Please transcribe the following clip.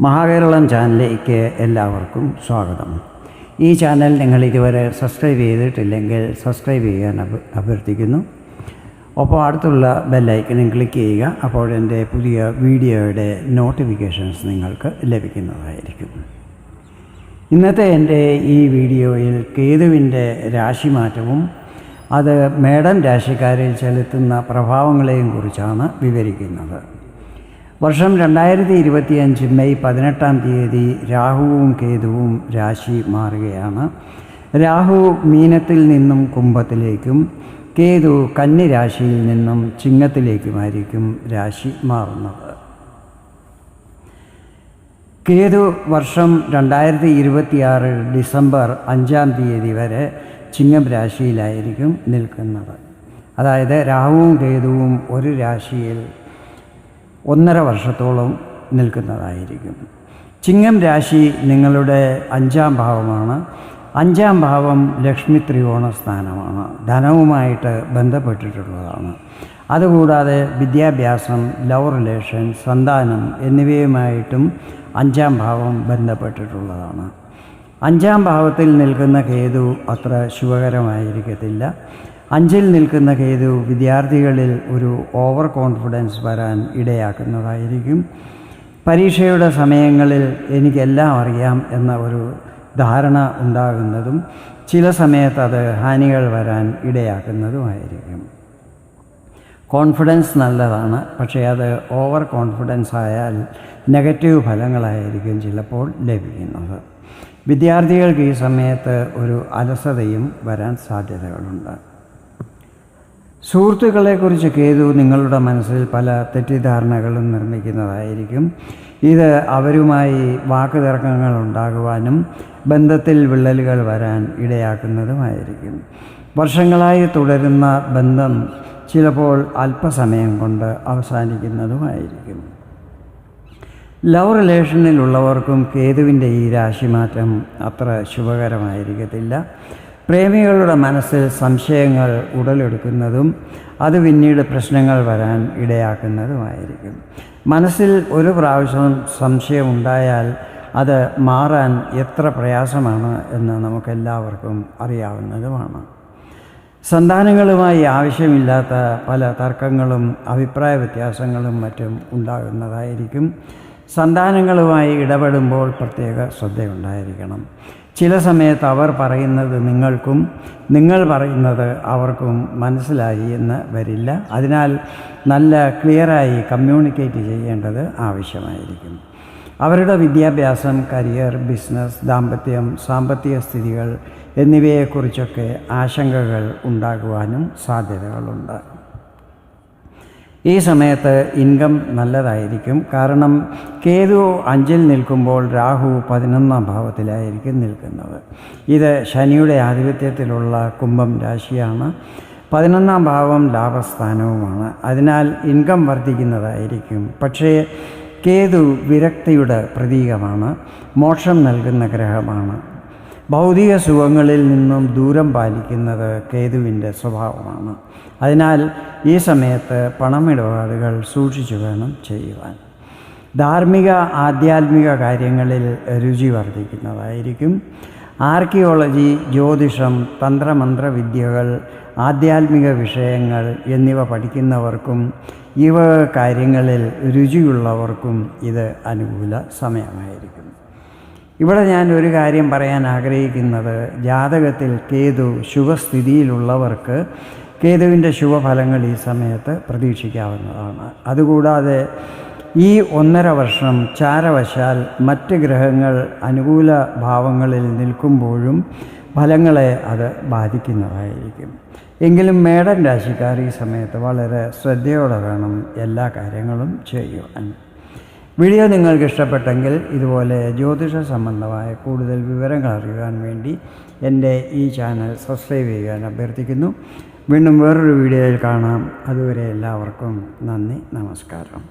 മഹാകേരളം ചാനലിലേക്ക് എല്ലാവർക്കും സ്വാഗതം. ഈ ചാനൽ നിങ്ങൾ ഇതുവരെ സബ്സ്ക്രൈബ് ചെയ്തിട്ടില്ലെങ്കിൽ സബ്സ്ക്രൈബ് ചെയ്യാൻ അഭ്യർത്ഥിക്കുന്നു. ഒപ്പം അടുത്തുള്ള ബെല്ലൈക്കനും ക്ലിക്ക് ചെയ്യുക. അപ്പോൾ എൻ്റെ പുതിയ വീഡിയോയുടെ നോട്ടിഫിക്കേഷൻസ് നിങ്ങൾക്ക് ലഭിക്കുന്നതായിരിക്കും. ഇന്നത്തെ എൻ്റെ ഈ വീഡിയോയിൽ കേതുവിൻ്റെ രാശിമാറ്റവും അത് മേടം രാശിക്കാരിൽ ചെലുത്തുന്ന പ്രഭാവങ്ങളെയും കുറിച്ചാണ് വിവരിക്കുന്നത്. വർഷം 2025 മെയ് 18-ാം തീയതി രാഹുവും കേതുവും രാശി മാറുകയാണ്. രാഹു മീനത്തിൽ നിന്നും കുംഭത്തിലേക്കും കേതു കന്നി രാശിയിൽ നിന്നും ചിങ്ങത്തിലേക്കുമായിരിക്കും രാശി മാറുന്നത്. കേതു വർഷം 2026 ഡിസംബർ 5-ാം തീയതി വരെ ചിങ്ങം രാശിയിലായിരിക്കും നിൽക്കുന്നത്. അതായത് രാഹുവും കേതുവും ഒരു രാശിയിൽ 1.5 വർഷത്തോളം നിൽക്കുന്നതായിരിക്കും. ചിങ്ങം രാശി നിങ്ങളുടെ 5-ാം ഭാവമാണ്. 5-ാം ഭാവം ലക്ഷ്മി ത്രികോണ സ്ഥാനമാണ്, ധനവുമായിട്ട് ബന്ധപ്പെട്ടിട്ടുള്ളതാണ്. അതുകൂടാതെ വിദ്യാഭ്യാസം, ലവ് റിലേഷൻ, സന്താനം എന്നിവയുമായിട്ടും 5-ാം ഭാവം ബന്ധപ്പെട്ടിട്ടുള്ളതാണ്. 5-ാം ഭാവത്തിൽ നിൽക്കുന്ന കേതു അത്ര ശുഭകരമായിരിക്കത്തില്ല. 5-ൽ നിൽക്കുന്ന കേതു വിദ്യാർത്ഥികളിൽ ഒരു ഓവർ കോൺഫിഡൻസ് വരാൻ ഇടയാക്കുന്നതായിരിക്കും. പരീക്ഷയുടെ സമയങ്ങളിൽ എനിക്കെല്ലാം അറിയാം എന്ന ഒരു ധാരണ ഉണ്ടാകുന്നതും ചില സമയത്ത് അത് ഹാനികൾ വരാൻ ഇടയാക്കുന്നതുമായിരിക്കും. കോൺഫിഡൻസ് നല്ലതാണ്, പക്ഷേ അത് ഓവർ കോൺഫിഡൻസ് ആയാൽ നെഗറ്റീവ് ഫലങ്ങളായിരിക്കും ചിലപ്പോൾ ലഭിക്കുന്നത്. വിദ്യാർത്ഥികൾക്ക് ഈ സമയത്ത് ഒരു അലസതയും വരാൻ സാധ്യതകളുണ്ട്. സുഹൃത്തുക്കളെക്കുറിച്ച് കേതു നിങ്ങളുടെ മനസ്സിൽ പല തെറ്റിദ്ധാരണകളും നിർമ്മിക്കുന്നതായിരിക്കും. ഇത് അവരുമായി വാക്കുതർക്കങ്ങൾ ഉണ്ടാകുവാനും ബന്ധത്തിൽ വിള്ളലുകൾ വരാൻ ഇടയാക്കുന്നതുമായിരിക്കും. വർഷങ്ങളായി തുടരുന്ന ബന്ധം ചിലപ്പോൾ അല്പസമയം കൊണ്ട് അവസാനിക്കുന്നതുമായിരിക്കും. ലവ് റിലേഷനിലുള്ളവർക്കും കേതുവിൻ്റെ ഈ രാശിമാറ്റം അത്ര ശുഭകരമായിരിക്കത്തില്ല. പ്രേമികളുടെ മനസ്സിൽ സംശയങ്ങൾ ഉടലെടുക്കുന്നതും അത് പിന്നീട് പ്രശ്നങ്ങൾ വരാൻ ഇടയാക്കുന്നതുമായിരിക്കും. മനസ്സിൽ ഒരു പ്രാവശ്യം സംശയമുണ്ടായാൽ അത് മാറാൻ എത്ര പ്രയാസമാണ് എന്ന് നമുക്കെല്ലാവർക്കും അറിയാവുന്നതുമാണ്. സന്താനങ്ങളുമായി ആവശ്യമില്ലാത്ത പല തർക്കങ്ങളും അഭിപ്രായ വ്യത്യാസങ്ങളും മറ്റും ഉണ്ടാകുന്നതായിരിക്കും. സന്താനങ്ങളുമായി ഇടപെടുമ്പോൾ പ്രത്യേക ശ്രദ്ധയുണ്ടായിരിക്കണം. ചില സമയത്ത് അവർ പറയുന്നത് നിങ്ങൾക്കും നിങ്ങൾ പറയുന്നത് അവർക്കും മനസ്സിലായി എന്ന് വരില്ല. അതിനാൽ നല്ല ക്ലിയറായി കമ്മ്യൂണിക്കേറ്റ് ചെയ്യേണ്ടത് ആവശ്യമായിരിക്കും. അവരുടെ വിദ്യാഭ്യാസം, കരിയർ, ബിസിനസ്, ദാമ്പത്യം, സാമ്പത്തിക സ്ഥിതികൾ എന്നിവയെക്കുറിച്ചൊക്കെ ആശങ്കകൾ ഉണ്ടാകുവാനും സാധ്യതകളുണ്ട്. ഈ സമയത്ത് ഇൻകം നല്ലതായിരിക്കും. കാരണം കേതു 5-ൽ നിൽക്കുമ്പോൾ രാഹു 11-ാം ഭാവത്തിലായിരിക്കും നിൽക്കുന്നത്. ഇത് ശനിയുടെ ആധിപത്യത്തിലുള്ള കുംഭം രാശിയാണ്. 11-ാം ഭാവം ലാഭസ്ഥാനവുമാണ്. അതിനാൽ ഇൻകം വർദ്ധിക്കുന്നതായിരിക്കും. പക്ഷേ കേതു വിരക്തിയുടെ പ്രതീകമാണ്, മോക്ഷം നൽകുന്ന ഗ്രഹമാണ്. ഭൗതിക സുഖങ്ങളിൽ നിന്നും ദൂരം പാലിക്കുന്നത് കേതുവിൻ്റെ സ്വഭാവമാണ്. അതിനാൽ ഈ സമയത്ത് പണമിടപാടുകൾ സൂക്ഷിച്ചു വേണം ചെയ്യുവാൻ. ധാർമ്മിക ആധ്യാത്മിക കാര്യങ്ങളിൽ രുചി വർദ്ധിക്കുന്നതായിരിക്കും. ആർക്കിയോളജി, ജ്യോതിഷം, തന്ത്രമന്ത്ര വിദ്യകൾ, ആധ്യാത്മിക വിഷയങ്ങൾ എന്നിവ പഠിക്കുന്നവർക്കും ഇവ കാര്യങ്ങളിൽ രുചിയുള്ളവർക്കും ഇത് അനുകൂല സമയമായിരിക്കും. ഇവിടെ ഞാൻ ഒരു കാര്യം പറയാൻ ആഗ്രഹിക്കുന്നത്, ജാതകത്തിൽ കേതു ശുഭസ്ഥിതിയിലുള്ളവർക്ക് കേതുവിൻ്റെ ശുഭഫലങ്ങൾ ഈ സമയത്ത് പ്രതീക്ഷിക്കാവുന്നതാണ്. അതുകൂടാതെ ഈ 1.5 വർഷം ചാരവശാൽ മറ്റ് ഗ്രഹങ്ങൾ അനുകൂല ഭാവങ്ങളിൽ നിൽക്കുമ്പോഴും ഫലങ്ങളെ അത് ബാധിക്കുന്നതായിരിക്കും. എങ്കിലും മേടൻ രാശിക്കാർ ഈ സമയത്ത് വളരെ ശ്രദ്ധയോടെ വേണം എല്ലാ കാര്യങ്ങളും ചെയ്യുവാൻ. വീഡിയോ നിങ്ങൾക്ക് ഇഷ്ടപ്പെട്ടെങ്കിൽ ഇതുപോലെ ജ്യോതിഷ സംബന്ധമായ കൂടുതൽ വിവരങ്ങൾ അറിയുവാൻ വേണ്ടി എൻ്റെ ഈ ചാനൽ സബ്സ്ക്രൈബ് ചെയ്യാൻ അഭ്യർത്ഥിക്കുന്നു. വീണ്ടും വേറൊരു വീഡിയോയിൽ കാണാം. അതുവരെ എല്ലാവർക്കും നന്ദി, നമസ്കാരം.